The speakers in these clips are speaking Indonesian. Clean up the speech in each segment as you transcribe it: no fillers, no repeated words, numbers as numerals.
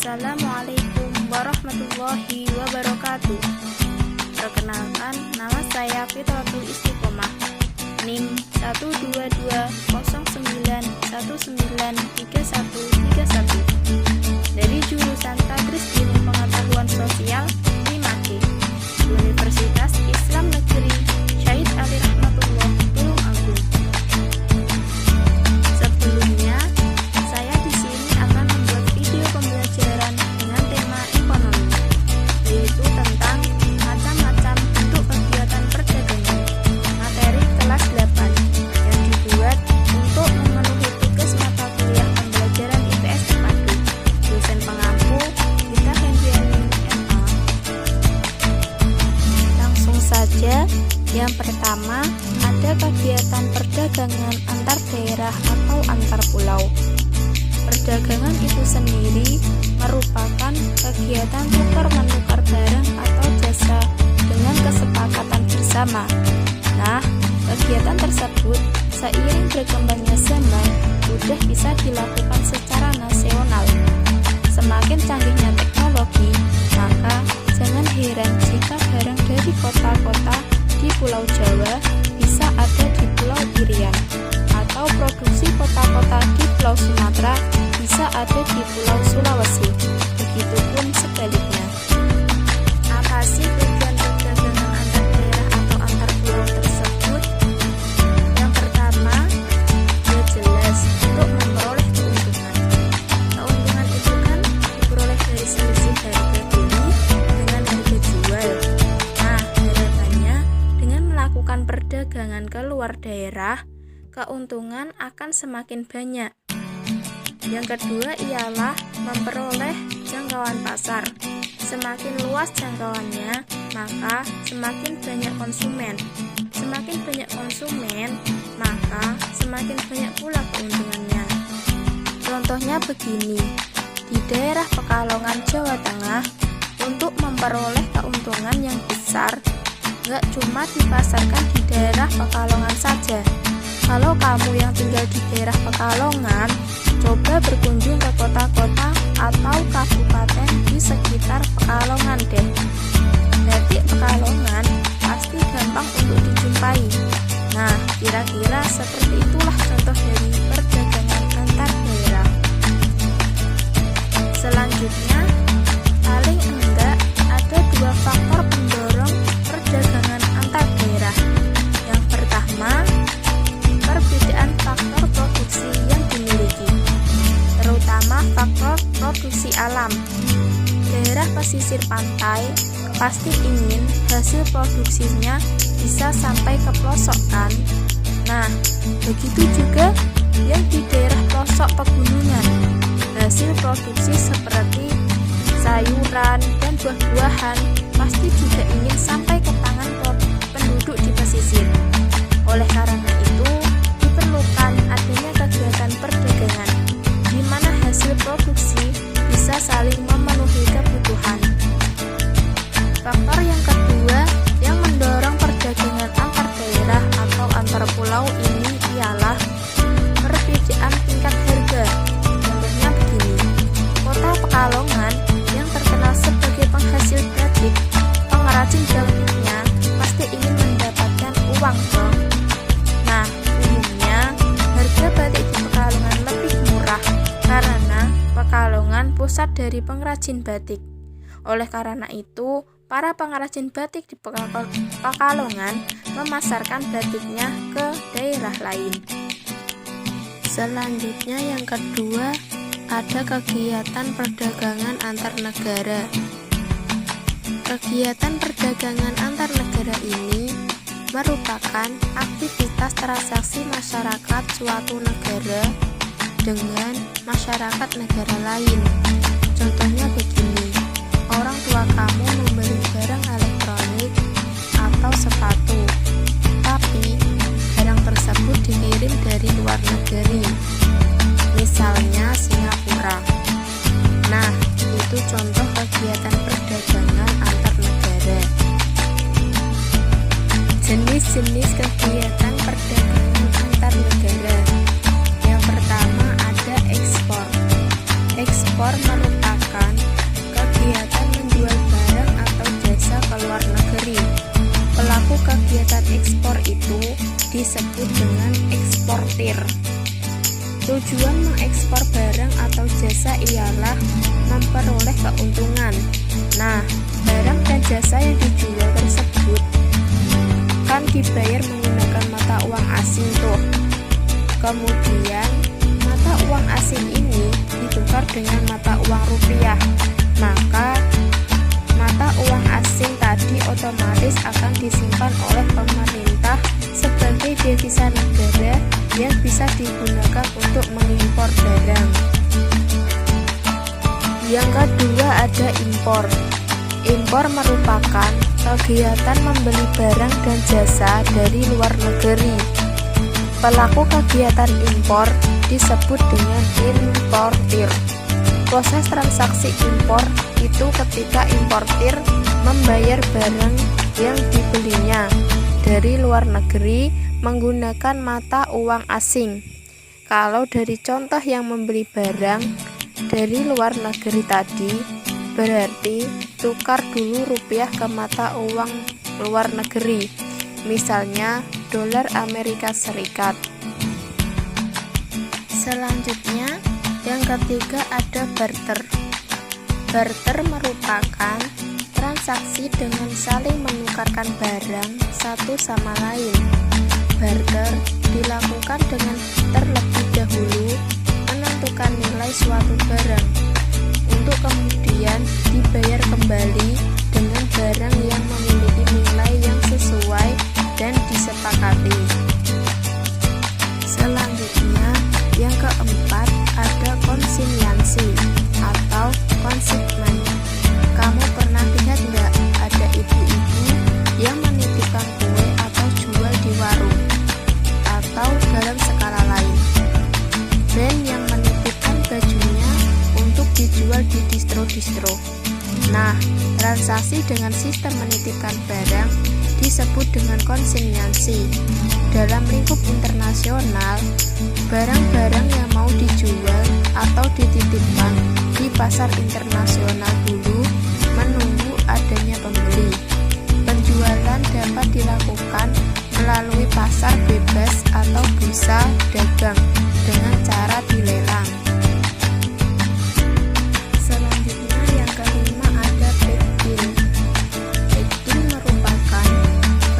Assalamualaikum warahmatullahi wabarakatuh. Perkenalkan, nama saya Fitratul Istiqomah, NIM 12209193131 dari jurusan Tadris Ilmu Pengetahuan Sosial 5G, Universitas Islam Negeri Syahid Ali Rahmatullah Tulungagung. Sebelumnya, saya di sini akan membuat video pembelajaran dengan tema ekonomi, yaitu tentang macam-macam bentuk kegiatan perdagangan, materi kelas 8 yang dibuat untuk memenuhi tugas mata kuliah pembelajaran IPS terpadu. Dosen pengampu Gita Hendriani, MA. Langsung saja, yang pertama ada kegiatan perdagangan antar daerah atau antar pulau. Perdagangan itu sendiri merupakan kegiatan tukar-menukar barang atau jasa dengan kesepakatan bersama. Nah, kegiatan tersebut seiring berkembangnya zaman sudah bisa dilakukan secara nasional. Semakin canggihnya teknologi, maka jangan heran jika barang dari kota-kota di Pulau Jawa bisa ada di Pulau Irian, atau produksi kota-kota di Pulau Sumatera bisa ada di Pulau Sulawesi. Begitupun sebaliknya. Apa sih tujuan perdagangan antar daerah atau antar pulau tersebut? Yang pertama, ya jelas untuk memperoleh keuntungan. Keuntungan itu kan diperoleh dari selisih harga beli dengan harga jual. Nah, harapannya dengan melakukan perdagangan ke luar daerah, keuntungan akan semakin banyak. Yang kedua ialah memperoleh jangkauan pasar. Semakin luas jangkauannya, maka semakin banyak konsumen. Semakin banyak konsumen, maka semakin banyak pula keuntungannya. Contohnya begini, di daerah Pekalongan, Jawa Tengah, untuk memperoleh keuntungan yang besar, nggak cuma dipasarkan di daerah Pekalongan saja. Kalau kamu yang tinggal di daerah Pekalongan, coba berkunjung ke kota-kota atau kabupaten di sekitar Pekalongan deh. Batik Pekalongan pasti gampang untuk dijumpai. Nah, kira-kira seperti itulah contoh dari perdagangan antar daerah. Selanjutnya, paling enggak ada dua faktor pendorong perdagangan antar daerah. Yang pertama, perbedaan faktor produksi yang dimiliki, terutama faktor produksi alam. Daerah pesisir pantai pasti ingin hasil produksinya bisa sampai ke pelosok kan? Nah, begitu juga yang di daerah pelosok pegunungan. Hasil produksi seperti sayuran dan buah-buahan pasti juga ingin sampai ke tangan penduduk di pesisir. Oleh karena itu, diperlukan adanya kegiatan perdagangan di mana hasil produksi bisa saling memenuhi kebutuhan. Faktor yang kedua yang mendorong perdagangan antar daerah atau antar pulau ini ialah perbedaan tingkat harga. Contohnya begini, kota Pekalongan yang terkenal sebagai penghasil batik, pengrajin batiknya pasti ingin mendapatkan uang dong. Nah, umumnya harga batik di Pekalongan lebih murah karena Pekalongan pusat dari pengrajin batik. Oleh karena itu, para pengrajin batik di Pekalongan memasarkan batiknya ke daerah lain. Selanjutnya yang kedua, ada kegiatan perdagangan antar negara. Kegiatan perdagangan antar negara ini merupakan aktivitas transaksi masyarakat suatu negara dengan masyarakat negara lain. Contohnya begini, orang tua kamu membeli barang elektronik atau sepatu, tapi barang tersebut dikirim dari luar negeri, misalnya Singapura. Nah, itu contoh kegiatan perdagangan antar negara. Jenis-jenis kegiatan perdagangan antar negara. Yang pertama ada ekspor. Ekspor merupakan Tujuan mengekspor barang atau jasa ialah memperoleh keuntungan. Nah, barang dan jasa yang dijual tersebut kan dibayar menggunakan mata uang asing tuh. Kemudian, mata uang asing ini ditukar dengan mata uang rupiah. Maka, mata uang asing tadi otomatis akan disimpan oleh pemerintah sebagai devisa negara yang bisa digunakan untuk mengimpor barang. Yang kedua ada impor. Impor merupakan kegiatan membeli barang dan jasa dari luar negeri. Pelaku kegiatan impor disebut dengan importir. Proses transaksi impor itu ketika importir membayar barang yang dibelinya dari luar negeri menggunakan mata uang asing. Kalau dari contoh yang membeli barang dari luar negeri tadi, berarti tukar dulu rupiah ke mata uang luar negeri, misalnya dolar Amerika Serikat. Selanjutnya, yang ketiga ada barter. Barter merupakan transaksi dengan saling menukarkan barang satu sama lain. Barter dilakukan dengan terlebih dahulu menentukan nilai suatu barang untuk kemudian dibayar kembali dengan barang yang memiliki nilai yang sesuai dan disepakati. Selanjutnya, yang keempat ada konsinyasi atau konsignan. Kamu pernah lihat nggak ada ibu-ibu yang menitipkan kue atau jual di warung atau dalam skala lain, dan yang menitipkan bajunya untuk dijual di distro-distro. Nah, transaksi dengan sistem menitipkan barang disebut dengan konsinyasi. Dalam lingkup internasional, barang-barang yang mau dijual atau dititipkan di pasar internasional dulu menunggu adanya pembeli. Penjualan dapat dilakukan melalui pasar bebas atau bursa dagang dengan cara dilelang. Selanjutnya yang kelima ada trade deal. Trade deal merupakan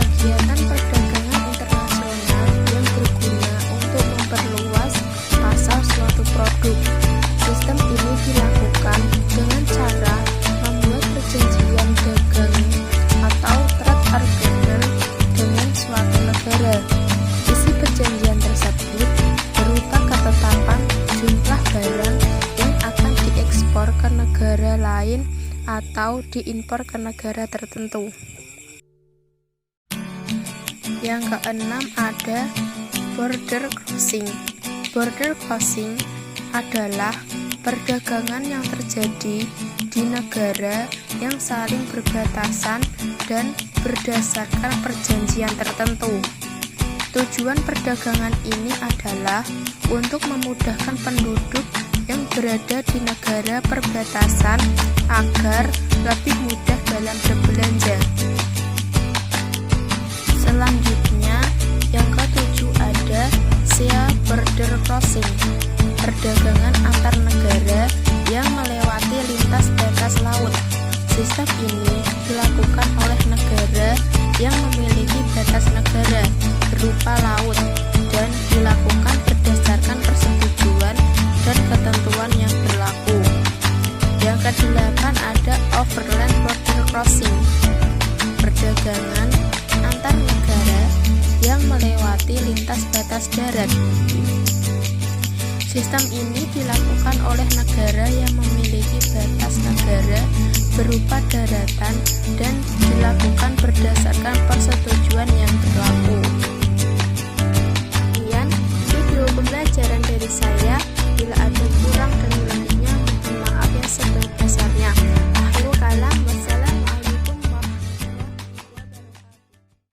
kegiatan perdagangan internasional yang berguna untuk memperluas pasar suatu produk. Sistem ini dilakukan dengan cara membuat perjanjian dagang atau trade agreement dengan suatu negara. Isi perjanjian tersebut berupa ketetapan jumlah barang yang akan diekspor ke negara lain atau diimpor ke negara tertentu. Yang keenam ada border crossing. Border crossing adalah perdagangan yang terjadi di negara yang saling berbatasan dan berdasarkan perjanjian tertentu. Tujuan perdagangan ini adalah untuk memudahkan penduduk yang berada di negara perbatasan agar lebih mudah dalam berbelanja. Selanjutnya, yang ketujuh ada sea border crossing, perdagangan antar negara yang melewati lintas batas laut. Sistem ini dilakukan oleh negara yang memiliki batas negara berupa laut dan dilakukan berdasarkan persetujuan dan ketentuan yang berlaku. Yang kedelapan ada overland border crossing, perdagangan antar negara yang melewati lintas batas darat. Sistem ini dilakukan oleh negara yang memiliki batas negara berupa daratan dan dilakukan